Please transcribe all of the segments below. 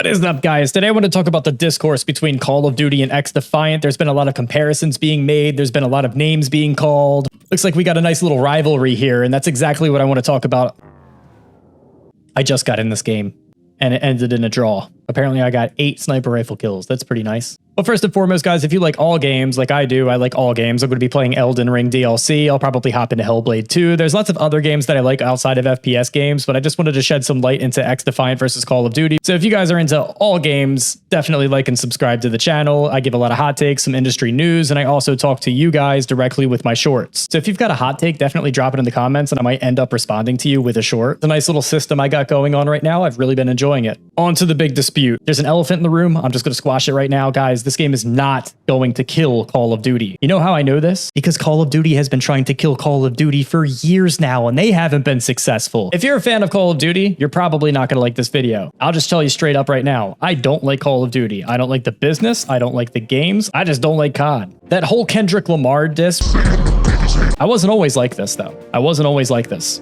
What is up, guys? Today I want to talk about the discourse between Call of Duty and XDefiant. There's been a lot of comparisons being made. There's been a lot of names being called. Looks like we got a nice little rivalry here, and that's exactly what I want to talk about. I just got in this game, and it ended in a draw. Apparently, I got 8 sniper rifle kills. That's pretty nice. But first and foremost, guys, if you like all games like I do, I like all games. I'm going to be playing Elden Ring DLC. I'll probably hop into Hellblade 2. There's lots of other games that I like outside of FPS games, but I just wanted to shed some light into XDefiant versus Call of Duty. So if you guys are into all games, definitely like and subscribe to the channel. I give a lot of hot takes, some industry news, and I also talk to you guys directly with my shorts. So if you've got a hot take, definitely drop it in the comments, and I might end up responding to you with a short. It's a nice little system I got going on right now. I've really been enjoying it. On to the big dispute. There's an elephant in the room. I'm just going to squash it right now. Guys, this game is not going to kill Call of Duty. You know how I know this? Because Call of Duty has been trying to kill Call of Duty for years now, and they haven't been successful. If you're a fan of Call of Duty, you're probably not going to like this video. I'll just tell you straight up right now. I don't like Call of Duty. I don't like the business. I don't like the games. I just don't like COD. That whole Kendrick Lamar diss. I wasn't always like this, though. I wasn't always like this.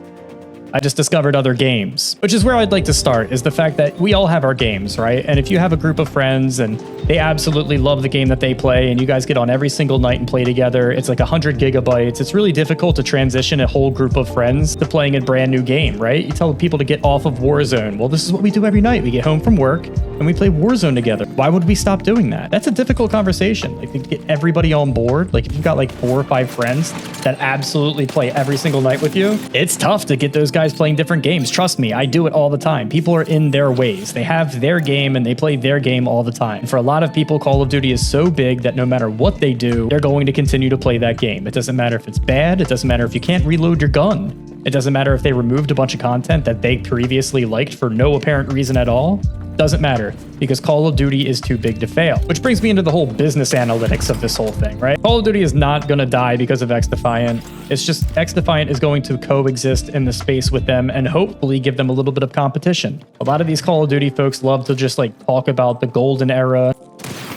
I just discovered other games, which is where I'd like to start, is the fact that we all have our games, right? And if you have a group of friends and they absolutely love the game that they play and you guys get on every single night and play together, it's like 100 gigabytes. It's really difficult to transition a whole group of friends to playing a brand new game, right? You tell people to get off of Warzone. Well, this is what we do every night. We get home from work and we play Warzone together. Why would we stop doing that? That's a difficult conversation. Like, to get everybody on board. Like, if you've got like 4 or 5 friends that absolutely play every single night with you, it's tough to get those guys playing different games. Trust me, I do it all the time. People are in their ways. They have their game and they play their game all the time. For a lot of people, Call of Duty is so big that no matter what they do, they're going to continue to play that game. It doesn't matter if it's bad. It doesn't matter if you can't reload your gun. It doesn't matter if they removed a bunch of content that they previously liked for no apparent reason at all. Doesn't matter, because Call of Duty is too big to fail. Which brings me into the whole business analytics of this whole thing, right? Call of Duty is not going to die because of XDefiant. It's just XDefiant is going to coexist in the space with them and hopefully give them a little bit of competition. A lot of these Call of Duty folks love to just like talk about the golden era.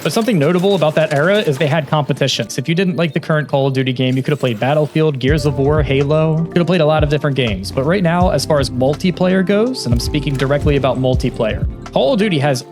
But something notable about that era is they had competitions. If you didn't like the current Call of Duty game, you could have played Battlefield, Gears of War, Halo. You could have played a lot of different games. But right now, as far as multiplayer goes, and I'm speaking directly about multiplayer, Call of Duty has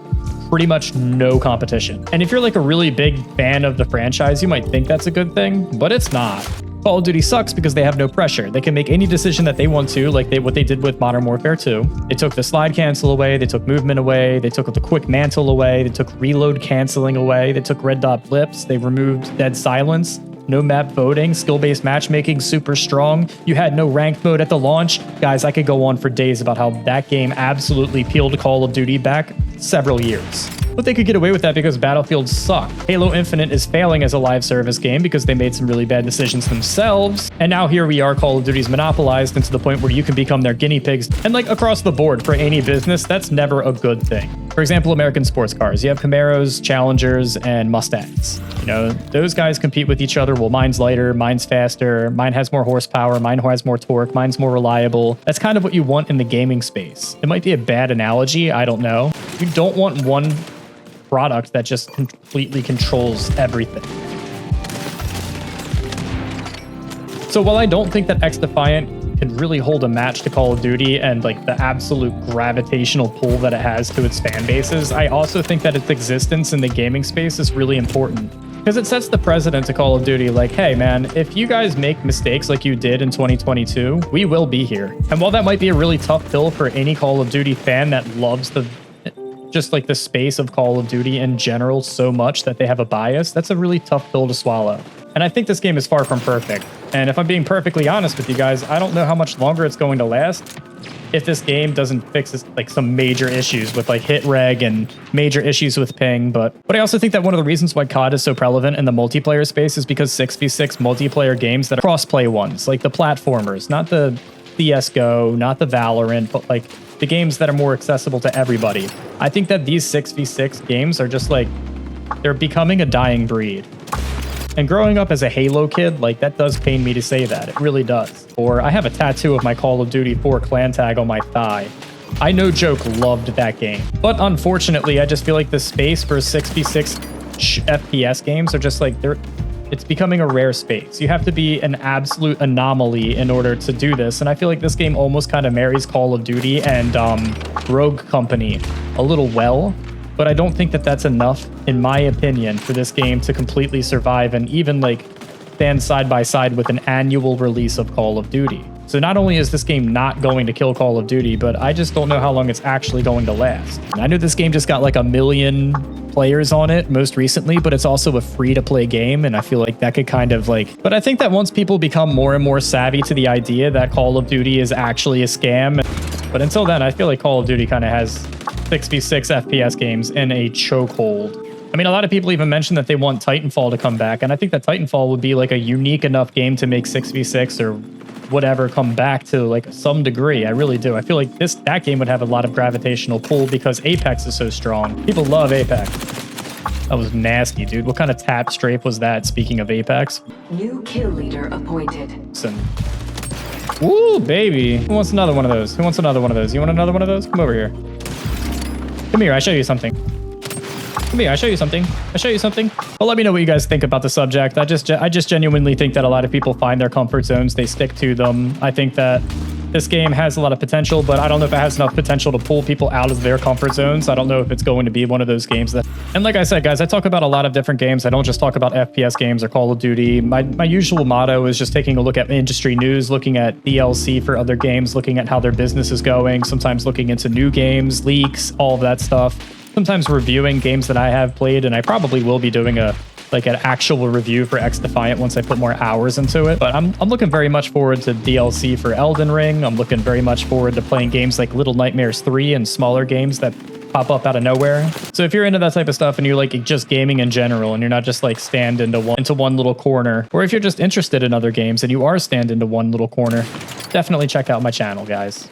pretty much no competition. And if you're like a really big fan of the franchise, you might think that's a good thing, but it's not. Call of Duty sucks because they have no pressure. They can make any decision that they want to, like what they did with Modern Warfare 2. They took the slide cancel away, they took movement away, they took the quick mantle away, they took reload canceling away, they took red dot blips, they removed dead silence, no map voting, skill-based matchmaking, super strong. You had no ranked mode at the launch. Guys, I could go on for days about how that game absolutely peeled Call of Duty back several years. But they could get away with that because Battlefield sucked. Halo Infinite is failing as a live service game because they made some really bad decisions themselves. And now here we are, Call of Duty's monopolized into the point where you can become their guinea pigs. And like across the board for any business, that's never a good thing. For example, American sports cars. You have Camaros, Challengers, and Mustangs. You know, those guys compete with each other. Well, mine's lighter, mine's faster, mine has more horsepower, mine has more torque, mine's more reliable. That's kind of what you want in the gaming space. It might be a bad analogy, I don't know. You don't want one product that just completely controls everything. So while I don't think that XDefiant can really hold a match to Call of Duty and like the absolute gravitational pull that it has to its fan bases, I also think that its existence in the gaming space is really important. Because it sets the precedent to Call of Duty like, hey man, if you guys make mistakes like you did in 2022, we will be here. And while that might be a really tough pill for any Call of Duty fan that loves just like the space of Call of Duty in general so much that they have a bias, that's a really tough pill to swallow. And I think this game is far from perfect. And if I'm being perfectly honest with you guys, I don't know how much longer it's going to last if this game doesn't fix like some major issues with like hit reg and major issues with ping. But I also think that one of the reasons why COD is so prevalent in the multiplayer space is because 6v6 multiplayer games that are crossplay ones, like the platformers, not the CSGO, not the Valorant, but like the games that are more accessible to everybody. I think that these 6v6 games are just like, they're becoming a dying breed. And growing up as a Halo kid, like that does pain me to say that. It really does. Or I have a tattoo of my Call of Duty 4 clan tag on my thigh. I no joke loved that game. But unfortunately, I just feel like the space for 6v6 FPS games are just like, it's becoming a rare space. You have to be an absolute anomaly in order to do this. And I feel like this game almost kind of marries Call of Duty and Rogue Company a little well. but I don't think that that's enough, in my opinion, for this game to completely survive and even like stand side by side with an annual release of Call of Duty. So not only is this game not going to kill Call of Duty, but I just don't know how long it's actually going to last. And I know this game just got like 1 million players on it most recently, but it's also a free-to-play game, and I feel like that could kind of like... But I think that once people become more and more savvy to the idea that Call of Duty is actually a scam, but until then, I feel like Call of Duty kind of has 6v6 FPS games in a chokehold. I mean, a lot of people even mentioned that they want Titanfall to come back, and I think that Titanfall would be like a unique enough game to make 6v6 or whatever come back to like some degree. I really do. I feel like that game would have a lot of gravitational pull because Apex is so strong. People love Apex. That was nasty, dude. What kind of tap strafe was that, speaking of Apex? New kill leader appointed. Listen. Ooh, baby. Who wants another one of those? Who wants another one of those? You want another one of those? Come over here. Come here, I'll show you something. Come here, I'll show you something. I'll show you something. Well, let me know what you guys think about the subject. I just genuinely think that a lot of people find their comfort zones. They stick to them. I think that this game has a lot of potential, but I don't know if it has enough potential to pull people out of their comfort zones. I don't know if it's going to be one of those games that... And like I said, guys, I talk about a lot of different games. I don't just talk about FPS games or Call of Duty. My usual motto is just taking a look at industry news, looking at DLC for other games, looking at how their business is going, sometimes looking into new games, leaks, all of that stuff. Sometimes reviewing games that I have played, and I probably will be doing an actual review for XDefiant once I put more hours into it. But I'm looking very much forward to DLC for Elden Ring. I'm looking very much forward to playing games like Little Nightmares 3 and smaller games that pop up out of nowhere. So if you're into that type of stuff and you're like just gaming in general and you're not just like stand into one little corner, or if you're just interested in other games and you are stand into one little corner, definitely check out my channel, guys.